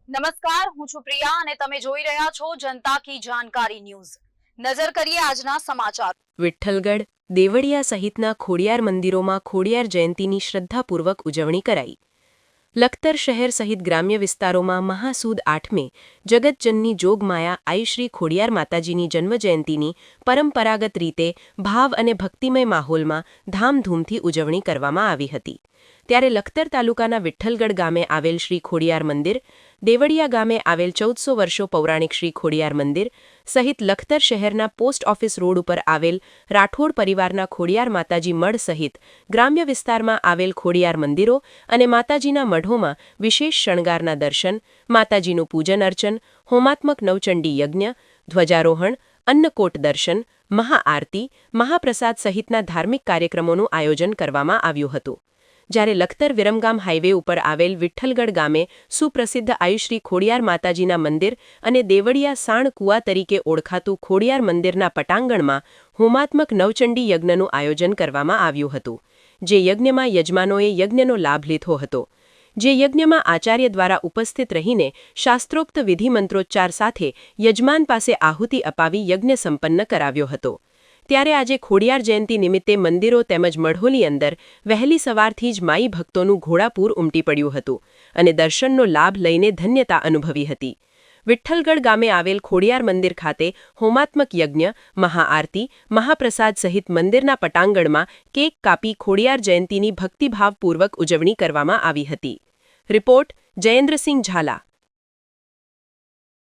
નમસ્કાર, હું છું પ્રિયા અને તમે જોઈ રહ્યા છો જનતા કી જાણકારી ન્યૂઝ। નજર કરીએ આજના સમાચાર। વિઠ્ઠલગઢ, દેવળિયા સહિતના ખોડિયાર મંદિરોમાં ખોડિયાર જયંતીની શ્રદ્ધાપૂર્વક ઉજવણી કરાઈ। લખતર શહેર સહિત ગ્રામ્ય વિસ્તારોમાં મહાસુદ આઠમે જગતજનની જોગમાયા આઈ શ્રી ખોડિયાર માતાજીની જન્મજયંતીની પરંપરાગત રીતે ભાવ અને ભક્તિમય માહોલમાં ધામધૂમથી ઉજવણી કરવામાં આવી હતી। ત્યારે લખતર તાલુકાના વિઠ્ઠલગઢ ગામે આવેલ શ્રી ખોડિયાર મંદિર, દેવળિયા ગામે આવેલ 1400 વર્ષો પૌરાણિક શ્રી ખોડિયાર મંદિર સહિત લખતર શહેરના પોસ્ટ ઓફિસ રોડ ઉપર આવેલ રાઠોડ પરિવારના ખોડિયાર માતાજી મઢ સહિત ગ્રામ્ય વિસ્તારમાં આવેલ ખોડિયાર મંદિરો અને માતાજીના મઢોમાં વિશેષ શણગારના દર્શન, માતાજીનું પૂજન અર્ચન, હોમાત્મક નવચંડી યજ્ઞ, ધ્વજારોહણ, અન્નકોટ દર્શન, મહાઆરતી, મહાપ્રસાદ સહિતના ધાર્મિક કાર્યક્રમોનું આયોજન કરવામાં આવ્યું હતું। જ્યારે લખતર વિરમગામ હાઈવે ઉપર આવેલ વિઠ્ઠલગઢ ગામે સુપ્રસિદ્ધ આયુશ્રી ખોડિયાર માતાજીના મંદિર અને દેવળિયા સાણ કુવા તરીકે ઓળખાતું ખોડિયાર મંદિરના પટાંગણમાં હોમાત્મક નવચંડી યજ્ઞનું આયોજન કરવામાં આવ્યું હતું, જે યજ્ઞમાં યજમાનોએ યજ્ઞનો લાભ લીધો હતો। જે યજ્ઞમાં આચાર્ય દ્વારા ઉપસ્થિત રહીને શાસ્ત્રોક્ત વિધિ મંત્રોચ્ચાર સાથે યજમાન પાસે આહુતિ અપાવી યજ્ઞ સંપન્ન કરાવ્યો હતો। ત્યારે આજે ખોડિયાર જયંતી નિમિત્તે મંદિરો તેમજ મઢોની અંદર વહેલી સવારથી જ માઈ ભક્તોનું ઘોડાપૂર ઉમટી પડ્યું હતું અને દર્શનનો લાભ લઈને ધન્યતા અનુભવી હતી। વિઠ્ઠલગઢ ગામે આવેલ ખોડિયાર મંદિર ખાતે હોમાત્મક યજ્ઞ, મહાઆરતી, મહાપ્રસાદ સહિત મંદિરના પટાંગણમાં કેક કાપી ખોડિયાર જયંતીની ભક્તિભાવપૂર્વક ઉજવણી કરવામાં આવી હતી। રિપોર્ટ જયેન્દ્રસિંહ ઝાલા।